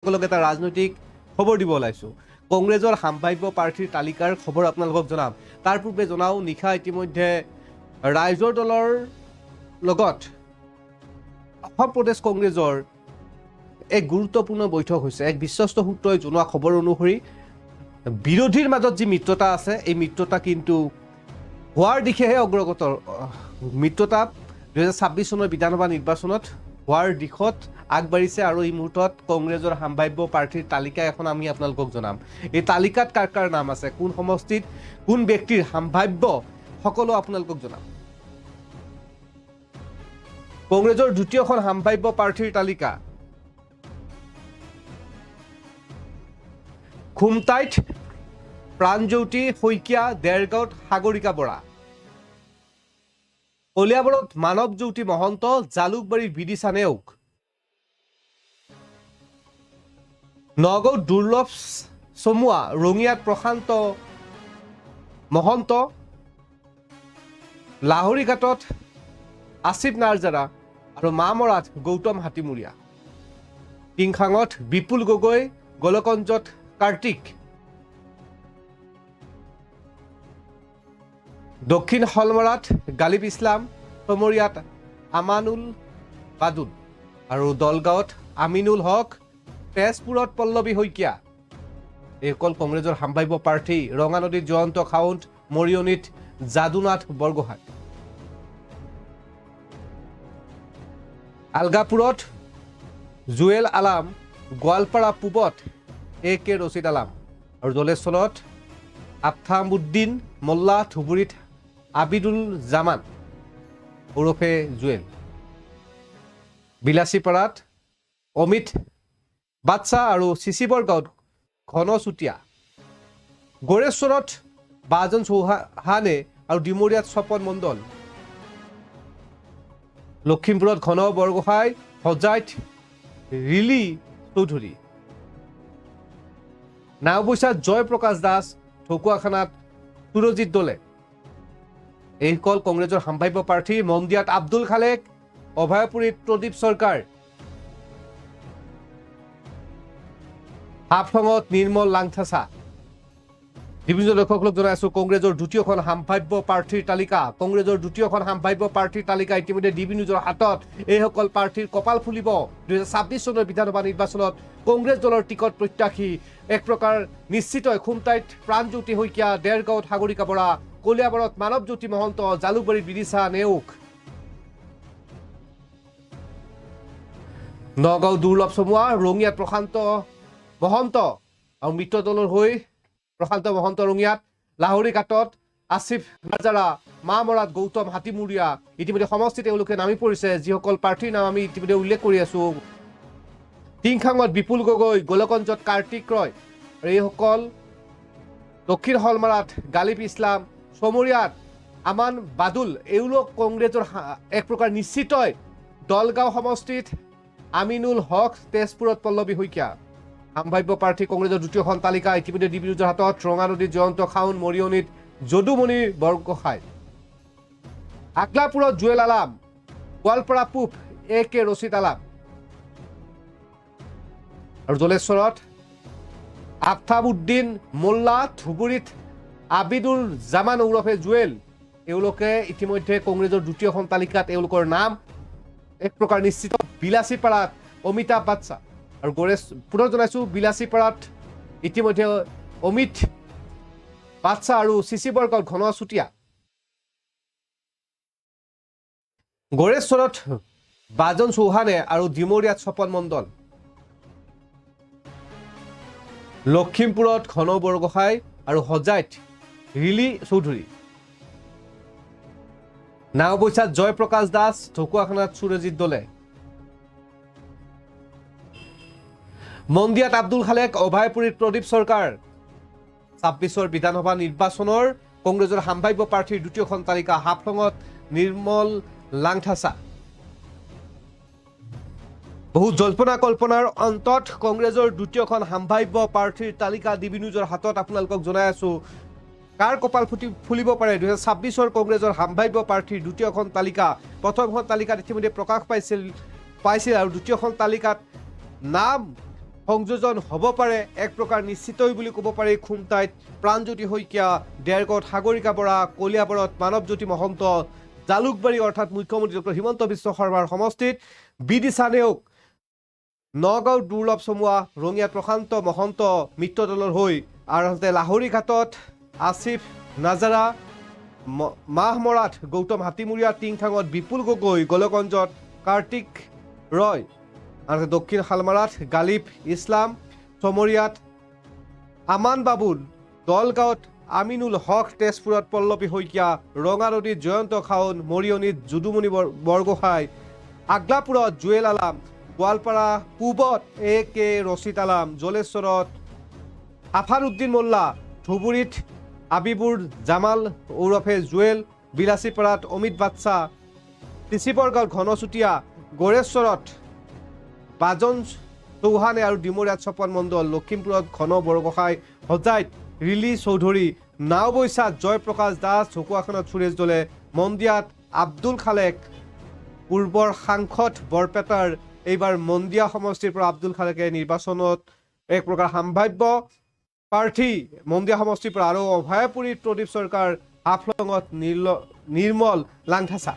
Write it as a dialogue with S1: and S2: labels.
S1: এটা ৰাজনৈতিক খবৰ দিব ওলাইছো কংগ্ৰেছৰ সম্ভাব্য প্ৰাৰ্থীৰ তালিকাৰ খবৰ আপোনালোকক জনাম তাৰ পূৰ্বে জনাও নিশা ইতিমধ্যে ৰাইজৰ দলৰ লগত অসম প্ৰদেশ কংগ্ৰেছৰ এক গুৰুত্বপূৰ্ণ বৈঠক হৈছে এক বিশ্বস্ত সূত্ৰই জনোৱা খবৰ অনুসৰি বিৰোধীৰ মাজত যি মিত্ৰতা আছে এই মিত্ৰতা কিন্তু হোৱাৰ দিশেহে অগ্ৰগতৰ মিত্ৰতা 2026 চনৰ বিধানসভা নিৰ্বাচনত হোৱাৰ দিশত আগবাঢ়িছে আৰু এই মুহূৰ্তত কংগ্ৰেছৰ সম্ভাব্য প্ৰাৰ্থীৰ তালিকা এখন আমি আপোনালোকক জনাম এই তালিকাত কাৰ কাৰ নাম আছে কোন সমষ্টিত কোন ব্যক্তিৰ সম্ভাব্য সকলো আপোনালোকক জনাম কংগ্ৰেছৰ দ্বিতীয়খন সম্ভাব্য প্ৰাৰ্থীৰ তালিকা খুমটাইত প্ৰাণজ্যোতি শইকীয়া দেৰগাঁৱত সাগৰিকা বৰা কলিয়াবৰত মানৱজ্যোতি মহন্ত জালুকবাৰীৰ বিদিশা নেওগ নগাঁৱত দুৰ্লভ চমুৱা ৰঙিয়াত প্ৰশান্ত মহন্ত লাহৰীঘাটত আসিফ নাৰ্জাৰা আৰু মামৰাত গৌতম হাতীমুৰীয়া টিংখাঙত বিপুল গগৈ গোলকগঞ্জত কাৰ্তিক দক্ষিণ হলমৰাত গালিব ইছলাম সমৰিয়াত আমানুল বাদুল আৰু দলগাঁৱত আমিনুল হক তেজপুৰত পল্লৱী শইকীয়া এইসকল কংগ্ৰেছৰ সম্ভাব্য প্ৰাৰ্থী ৰঙানদীত জয়ন্ত খাউণ্ট মৰিয়নীত যাদুনাথ বৰগোহাঁই আলগাপুৰত জুৱেল আলাম গোৱালপাৰা পূবত AK ৰছিদ আলাম আৰু জলেশ্বৰত আফথামুদ্দিন মোল্লা ধুবুৰীত আবিদুল জামান ওৰফে জুৱেল বিলাসীপাৰাত অমিত বাদশাহ আৰু চিচিবৰগাঁৱত ঘন চুতীয়া গড়েশ্বৰত বাজন চৌহানে আৰু ডিমৰীয়াত স্বপন মণ্ডল লখিমপুৰত ঘন বৰগোহাঁই হজাইত ৰিলি চৌধুৰী নাওবৈচাত জয়প্ৰকাশ দাস ঢকুৱাখানাত সুৰজিৎ দলে এইসকল কংগ্ৰেছৰ সম্ভাব্য প্ৰাৰ্থী মন্দিয়াত আব্দুল খালেক অভয়পুৰীত প্ৰদীপ চৰকাৰ হাফলঙত নিৰ্মল লাংথাচা বিভিন্ন দৰ্শকক জনাই আছো কংগ্ৰেছৰ দ্বিতীয়খন সম্ভাব্য প্ৰাৰ্থীৰ তালিকা কংগ্ৰেছৰ দ্বিতীয়খন সম্ভাব্য প্ৰাৰ্থীৰ তালিকা ইতিমধ্যে ডিবি নিউজৰ হাতত এইসকল প্ৰাৰ্থীৰ কপাল ফুলিব 2026 চনৰ বিধানসভা নিৰ্বাচনত কংগ্ৰেছ দলৰ টিকট প্ৰত্যাশী এক প্ৰকাৰ নিশ্চিত খুমটাইত প্ৰাণজ্যোতি শইকীয়া দেৰগাঁৱত সাগৰিকা বৰা কলিয়াবৰত মানৱজ্যোতি মহন্ত জালুকবাৰীত বিদিশা নেওগ নগাঁও দুৰ্লভ চমুৱা ৰঙিয়াত প্ৰশান্ত মহন্ত আৰু মিত্ৰ দলৰ হৈ প্ৰশান্ত মহন্ত ৰঙিয়াত লাহৰীঘাটত আসিফ নাৰ্জাৰা মামৰাত গৌতম হাতীমুৰীয়া ইতিমধ্যে সমষ্টি তেওঁলোকে নামি পৰিছে যিসকল প্ৰাৰ্থীৰ নাম আমি ইতিমধ্যে উল্লেখ কৰি আছো টিংখাঙত বিপুল গগৈ গোলকগঞ্জত কাৰ্তিক ৰয় আৰু এইসকল দক্ষিণ হলমাৰাত গালিব ইছলাম সমৰিয়াত আমান বাদুল এওঁলোক কংগ্ৰেছৰ এক প্ৰকাৰ নিশ্চিতই দলগাঁও সমষ্টিত আমিনুল হক তেজপুৰত পল্লৱী শইকীয়া সম্ভাব্য প্ৰাৰ্থী কংগ্ৰেছৰ দ্বিতীয়খন তালিকা ইতিমধ্যে ডিবি নিউজৰ হাতত ৰঙানদীত জয়ন্ত খাউন মৰিয়নীত যদুমণি বৰগোহাঁই আকলাপুৰত জুৱেল আলাম গোৱালপাৰা পূব AK ৰছিদ আলাম আৰু জলেশ্বৰত আফথামুদ্দিন মোল্লা ধুবুৰীত আবিদুল জামান ওৰফে জুৱেল এওঁলোকে ইতিমধ্যে কংগ্ৰেছৰ দ্বিতীয়খন তালিকাত এওঁলোকৰ নাম এক প্ৰকাৰ নিশ্চিত বিলাসীপাৰাত অমিতাভ বাদশাহ আৰু পুনৰ জনাইছো বিলাসীপাৰাত ইতিমধ্যে অমিত বাদশাহ আৰু চিচিবৰগাঁৱত ঘন চুতীয়া গড়েশ্বৰত বাজন চৌহানে আৰু ডিমৰীয়াত স্বপন মণ্ডল লখিমপুৰত ঘন বৰগোহাঁই আৰু হজাইত ৰিলি চৌধুৰী নাওবৈচাত জয়প্ৰকাশ দাস ঢকুৱাখানাত সুৰজিৎ দলে মন্দিয়াত আব্দুল খালেক অভয়পুৰীত প্ৰদীপ চৰকাৰ 26 বিধানসভা নিৰ্বাচনৰ কংগ্ৰেছৰ সম্ভাব্য প্ৰাৰ্থীৰ দ্বিতীয়খন তালিকা হাফলঙত নিৰ্মল লাংথাচা বহু জল্পনা কল্পনাৰ অন্তত কংগ্ৰেছৰ দ্বিতীয়খন সম্ভাব্য প্ৰাৰ্থীৰ তালিকা ডিবি নিউজৰ হাতত আপোনালোকক জনাই আছো কাৰ কপাল ফুলিব পাৰে 2026 কংগ্ৰেছৰ সম্ভাব্য প্ৰাৰ্থীৰ দ্বিতীয়খন তালিকা প্ৰথমখন তালিকাত ইতিমধ্যে প্ৰকাশ পাইছিল আৰু দ্বিতীয়খন তালিকাত নাম সংযোজন হ'ব পাৰে এক প্ৰকাৰ নিশ্চিতই বুলি ক'ব পাৰি। খুমটাইত প্ৰাণজ্যোতি শইকীয়া, ডেৰগাঁৱত সাগৰিকা বৰা, কলিয়াবৰত মানৱজ্যোতি মহন্ত, জালুকবাৰী অৰ্থাৎ মুখ্যমন্ত্ৰী ডক্টৰ হিমন্ত বিশ্ব শৰ্মাৰ সমষ্টিত বিডি চানেওক, নগাঁৱৰ দুৰ্লভ চমুৱা, ৰঙিয়াত প্ৰশান্ত মহন্ত মিত্ৰদলৰ হৈ, আনহাতে লাহৰীঘাটত আসিফ নাজাৰা, মাহমৰাত গৌতম হাতীমুৰীয়া, টিংথাঙত বিপুল গগৈ, গোলগঞ্জত কাৰ্তিক ৰয়, আনহাতে দক্ষিণ শালমাৰাত গালিব ইছলাম, চমৰীয়াত আমান বাবুল, দলগাঁৱত আমিনুল হক, তেজপুৰত পল্লৱী শইকীয়া, ৰঙানদীত জয়ন্ত খাউন, মৰিয়নীত যদুমণি বৰগোহাঁই, আগলাপুৰত জুৱেল আলাম, গোৱালপাৰা পূবত এ কে ৰচিদ আলাম, জলেশ্বৰত আফাৰ উদ্দিন মোল্লা, ধুবুৰীত আবিবুৰ জামাল ওৰফে জুৱেল, বিলাচীপাৰাত অমিত বাদশা, তিছিবৰগাঁৱত ঘনচুতীয়া, গড়েশ্বৰত বাজন চৌহানে আৰু ডিমৰীয়াত স্বপন মণ্ডল, লখিমপুৰত ঘন বৰগোহাঁই, হোজাইত ৰিলি চৌধুৰী, নাওবৈচাত জয়প্ৰকাশ দাস, ঢকুৱাখানাত সুৰেশ দলে, মন্দিয়াত আব্দুল খালেক, পূৰ্বৰ সাংসদ বৰপেটাৰ এইবাৰ মন্দিয়া সমষ্টিৰ পৰা আব্দুল খালেকে নিৰ্বাচনত এক প্ৰকাৰ সম্ভাৱ্য প্ৰাৰ্থী মন্দিয়া সমষ্টিৰ পৰা, আৰু অভয়াপুৰীত প্ৰদীপ চৰকাৰ, হাফলঙত নিৰ্মল লাংথাচা।